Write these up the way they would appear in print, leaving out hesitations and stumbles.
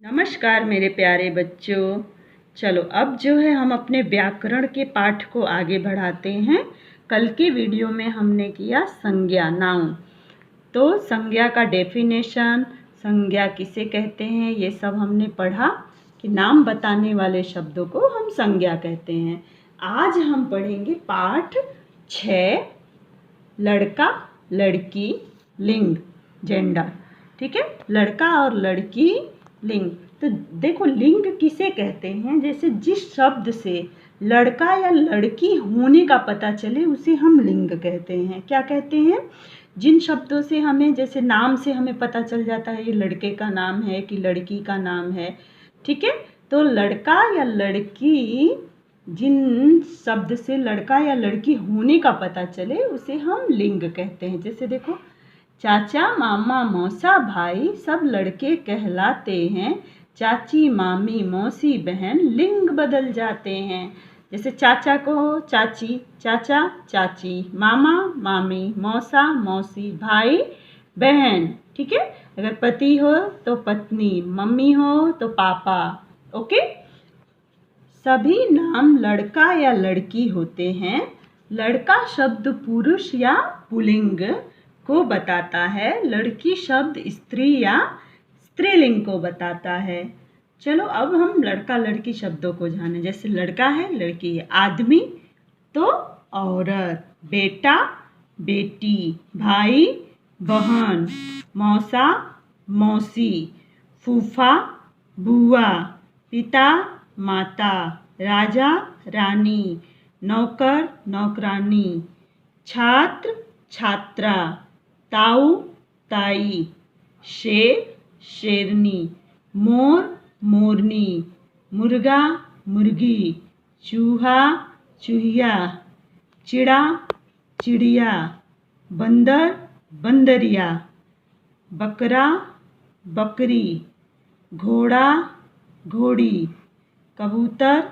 नमस्कार मेरे प्यारे बच्चों। चलो अब जो है हम अपने व्याकरण के पाठ को आगे बढ़ाते हैं। कल के वीडियो में हमने किया संज्ञा नाउन। तो संज्ञा का डेफिनेशन, संज्ञा किसे कहते हैं, ये सब हमने पढ़ा कि नाम बताने वाले शब्दों को हम संज्ञा कहते हैं। आज हम पढ़ेंगे पाठ 6, लड़का लड़की लिंग जेंडर। ठीक है, लड़का और लड़की लिंग। तो देखो लिंग किसे कहते हैं, जैसे जिस शब्द से लड़का या लड़की होने का पता चले उसे हम लिंग कहते हैं। क्या कहते हैं? जिन शब्दों से हमें, जैसे नाम से हमें पता चल जाता है ये लड़के का नाम है कि लड़की का नाम है। ठीक है, तो लड़का या लड़की, जिन शब्द से लड़का या लड़की होने का पता चले उसे हम लिंग कहते हैं। जैसे देखो, चाचा मामा मौसा भाई सब लड़के कहलाते हैं, चाची मामी मौसी बहन लिंग बदल जाते हैं। जैसे चाचा को चाची, चाचा चाची, मामा मामी, मौसा मौसी, भाई बहन। ठीक है, अगर पति हो तो पत्नी, मम्मी हो तो पापा। ओके, सभी नाम लड़का या लड़की होते हैं। लड़का शब्द पुरुष या पुल्लिंग को बताता है, लड़की शब्द स्त्री या स्त्रीलिंग को बताता है। चलो अब हम लड़का लड़की शब्दों को जानें। जैसे लड़का है, लड़की है, आदमी तो औरत, बेटा बेटी, भाई बहन, मौसा मौसी, फूफा बुआ, पिता माता, राजा रानी, नौकर नौकरानी, छात्र छात्रा, ताऊ ताई, शेर शेरनी, मोर मोरनी, मुर्गा मुर्गी, चूहा चूहिया, चिड़ा चिड़िया, बंदर बंदरिया, बकरा बकरी, घोड़ा घोड़ी, कबूतर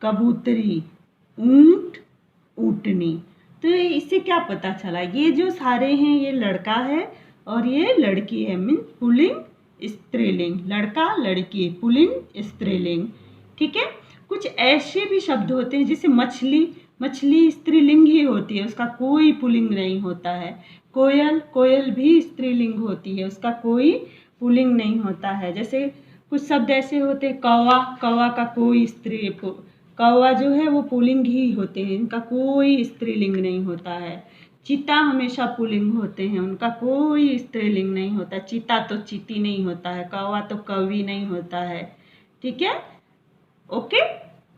कबूतरी, ऊंट ऊँटनी। तो इससे क्या पता चला, ये जो सारे हैं ये लड़का है और ये लड़की है। मीन्स पुल्लिंग स्त्रीलिंग, लड़का लड़की पुल्लिंग स्त्रीलिंग। ठीक है, कुछ ऐसे भी शब्द होते हैं जैसे मछली, मछली स्त्रीलिंग ही होती है, उसका कोई पुल्लिंग नहीं होता है। कोयल, कोयल भी स्त्रीलिंग होती है, उसका कोई पुल्लिंग नहीं होता है। जैसे कुछ शब्द ऐसे होते हैं, कौवा, कौवा का कोई स्त्री, कौवा जो है वो पुल्लिंग ही होते हैं, इनका कोई स्त्रीलिंग नहीं होता है। चीता हमेशा पुल्लिंग होते हैं, उनका कोई स्त्रीलिंग नहीं होता। चीता तो चीती नहीं होता है, कौवा तो कौवी नहीं होता है। ठीक है, ओके।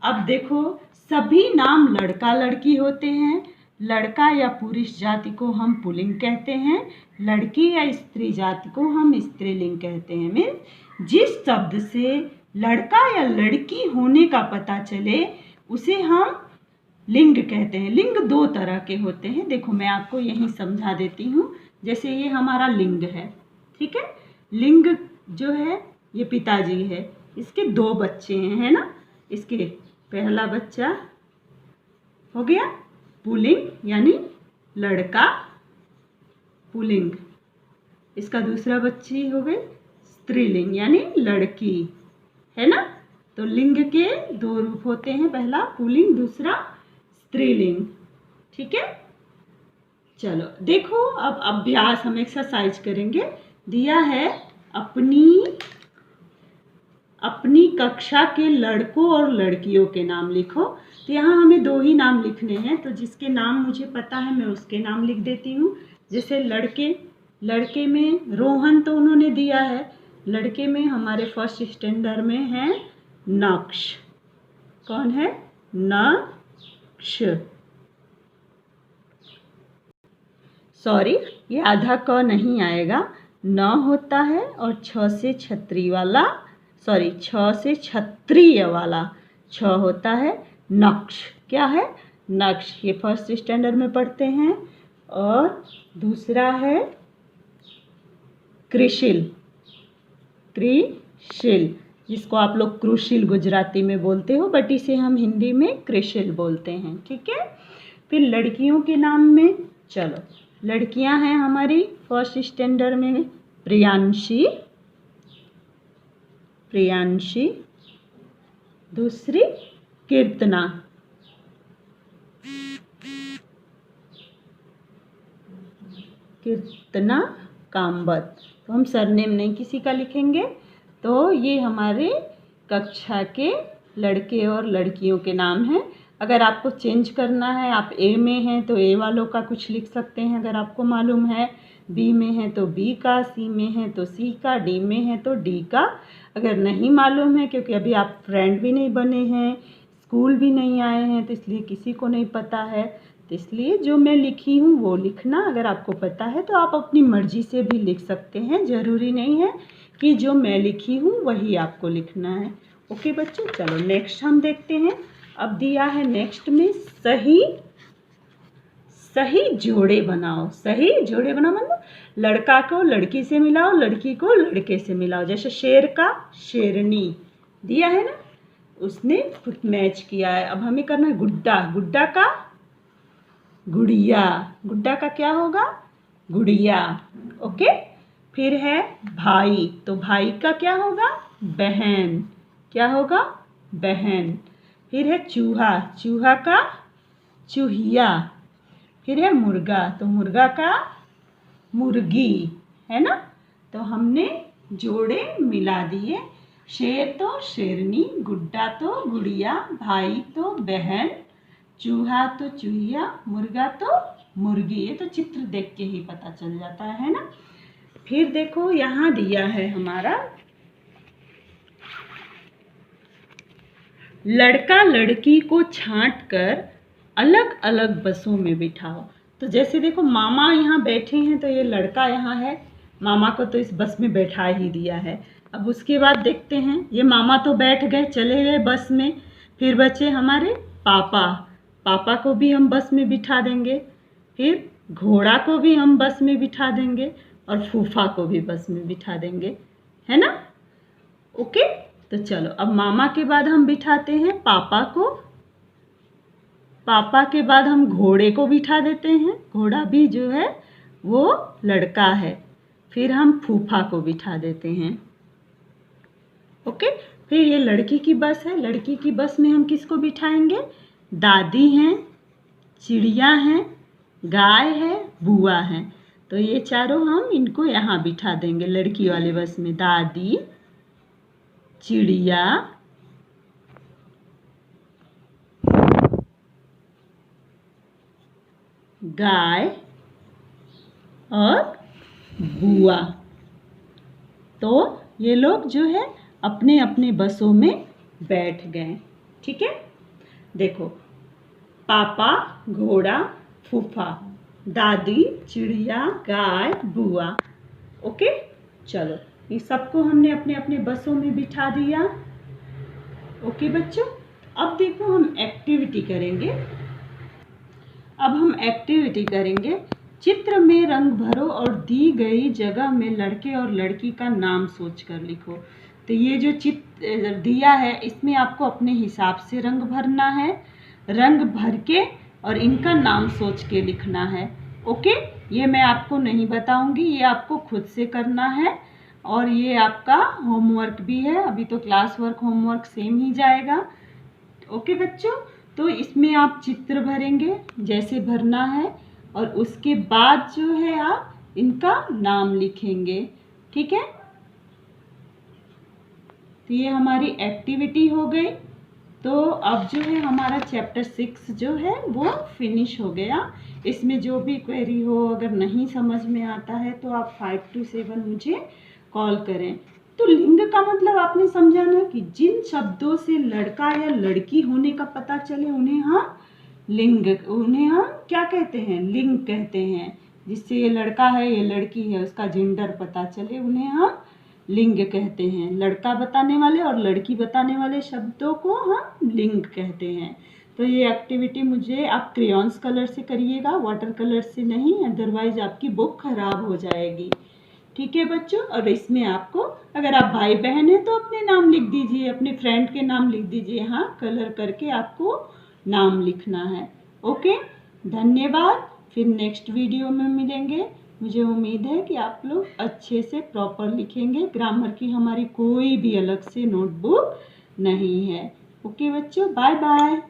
अब देखो, सभी नाम लड़का लड़की होते हैं। लड़का या पुरुष जाति को हम पुल्लिंग कहते हैं, लड़की या स्त्री जाति को हम स्त्रीलिंग कहते हैं। मीन्स जिस शब्द से लड़का या लड़की होने का पता चले उसे हम लिंग कहते हैं। लिंग दो तरह के होते हैं, देखो मैं आपको यही समझा देती हूँ। जैसे ये हमारा लिंग है, ठीक है, लिंग जो है ये पिताजी है, इसके 2 बच्चे हैं, है ना। इसके पहला बच्चा हो गया पुल्लिंग यानी लड़का पुल्लिंग, इसका दूसरा बच्ची हो गई स्त्रीलिंग यानी लड़की, है ना। तो लिंग के 2 रूप होते हैं, पहला पुल्लिंग, दूसरा स्त्रीलिंग। ठीक है, चलो देखो अब अभ्यास, हम एक्सरसाइज करेंगे। दिया है अपनी कक्षा के लड़कों और लड़कियों के नाम लिखो। तो यहाँ हमें 2 ही नाम लिखने हैं, तो जिसके नाम मुझे पता है मैं उसके नाम लिख देती हूँ। जैसे लड़के में रोहन तो उन्होंने दिया है। लड़के में हमारे फर्स्ट स्टैंडर्ड में है नक्श। कौन है? नक्श। सॉरी, ये आधा क नहीं आएगा, न होता है और 6 से छतरी वाला, सॉरी 6 से क्षत्रिय वाला छ होता है। नक्श क्या है? नक्श, ये फर्स्ट स्टैंडर्ड में पढ़ते हैं। और दूसरा है कृशिल, कृशिल, जिसको आप लोग क्रुशिल गुजराती में बोलते हो, बट इसे हम हिंदी में कृशिल बोलते हैं। ठीक है, फिर लड़कियों के नाम में, चलो लड़कियां हैं हमारी फर्स्ट स्टैंडर्ड में प्रियांशी, प्रियांशी, दूसरी कीर्तना, कीर्तना कामत। तो हम सरनेम नहीं किसी का लिखेंगे। तो ये हमारे कक्षा के लड़के और लड़कियों के नाम हैं। अगर आपको चेंज करना है, आप ए में हैं तो ए वालों का कुछ लिख सकते हैं अगर आपको मालूम है, बी में है तो बी का, सी में है तो सी का, डी में है तो डी का। अगर नहीं मालूम है, क्योंकि अभी आप फ्रेंड भी नहीं बने हैं, स्कूल भी नहीं आए हैं, तो इसलिए किसी को नहीं पता है, तो इसलिए जो मैं लिखी हूँ वो लिखना। अगर आपको पता है तो आप अपनी मर्ज़ी से भी लिख सकते हैं, ज़रूरी नहीं है कि जो मैं लिखी हूँ वही आपको लिखना है। ओके बच्चों, चलो नेक्स्ट हम देखते हैं। अब दिया है नेक्स्ट में सही जोड़े बनाओ। सही जोड़े बनाओ मतलब लड़का को लड़की से मिलाओ, लड़की को लड़के से मिलाओ। जैसे शेर का शेरनी दिया है ना, उसने खुद मैच किया है। अब हमें करना है गुड्डा, गुड्डा का गुड़िया, गुड्डा का क्या होगा, गुड़िया। ओके, फिर है भाई, तो भाई का क्या होगा, बहन, क्या होगा, बहन। फिर है चूहा, चूहा का चूहिया। फिर है मुर्गा, तो मुर्गा का मुर्गी, है ना। तो हमने जोड़े मिला दिए, शेर तो शेरनी, गुड्डा तो गुड़िया, भाई तो बहन, चूहा तो चूहिया, मुर्गा तो मुर्गी। ये तो चित्र देख के ही पता चल जाता है ना। फिर देखो यहाँ दिया है हमारा लड़का लड़की को छांट कर अलग अलग बसों में बिठाओ। तो जैसे देखो मामा यहाँ बैठे हैं, तो ये लड़का यहाँ है, मामा को तो इस बस में बैठा ही दिया है। अब उसके बाद देखते हैं, ये मामा तो बैठ गए, चले गए बस में। फिर बचे हमारे पापा, पापा को भी हम बस में बिठा देंगे। फिर घोड़ा को भी हम बस में बिठा देंगे और फूफा को भी बस में बिठा देंगे, है ना। ओके, तो चलो अब मामा के बाद हम बिठाते हैं पापा को, पापा के बाद हम घोड़े को बिठा देते हैं, घोड़ा भी जो है वो लड़का है। फिर हम फूफा को बिठा देते हैं। ओके, फिर ये लड़की की बस है, लड़की की बस में हम किसको बिठाएंगे, दादी हैं, चिड़िया हैं, गाय है, बुआ है। तो ये चारों हम इनको यहाँ बिठा देंगे लड़की वाले बस में, दादी, चिड़िया, गाय और बुआ। तो ये लोग जो है अपने अपने बसों में बैठ गए। ठीक है, देखो पापा, घोड़ा, फूफा, दादी, चिड़िया, गाय, बुआ। ओके, चलो ये सबको हमने अपने अपने बसों में बिठा दिया। ओके बच्चों, अब देखो हम एक्टिविटी करेंगे। अब हम एक्टिविटी करेंगे, चित्र में रंग भरो और दी गई जगह में लड़के और लड़की का नाम सोचकर लिखो। तो ये जो चित्र दिया है इसमें आपको अपने हिसाब से रंग भरना है, रंग भर के और इनका नाम सोच के लिखना है। ओके, ये मैं आपको नहीं बताऊंगी, ये आपको खुद से करना है और ये आपका होमवर्क भी है। अभी तो क्लास वर्क होमवर्क सेम ही जाएगा। ओके बच्चों, तो इसमें आप चित्र भरेंगे जैसे भरना है और उसके बाद जो है आप इनका नाम लिखेंगे। ठीक है, तो ये हमारी एक्टिविटी हो गई। तो अब जो है हमारा चैप्टर 6 जो है वो फिनिश हो गया। इसमें जो भी क्वेरी हो, अगर नहीं समझ में आता है तो आप 527 मुझे कॉल करें। तो लिंग का मतलब आपने समझा ना, कि जिन शब्दों से लड़का या लड़की होने का पता चले उन्हें हम उन्हें हम क्या कहते हैं, लिंग कहते हैं। जिससे ये लड़का है ये लड़की है उसका जेंडर पता चले उन्हें हम लिंग कहते हैं। लड़का बताने वाले और लड़की बताने वाले शब्दों को हम लिंग कहते हैं। तो ये एक्टिविटी मुझे आप क्रेयॉन्स कलर से करिएगा, वाटर कलर से नहीं, अदरवाइज आपकी बुक खराब हो जाएगी। ठीक है बच्चों, और इसमें आपको, अगर आप भाई बहन हैं तो अपने नाम लिख दीजिए, अपने फ्रेंड के नाम लिख दीजिए। हाँ, कलर करके आपको नाम लिखना है। ओके, धन्यवाद। फिर नेक्स्ट वीडियो में मिलेंगे। मुझे उम्मीद है कि आप लोग अच्छे से प्रॉपर लिखेंगे। ग्रामर की हमारी कोई भी अलग से नोटबुक नहीं है। ओके बच्चों, बाय बाय।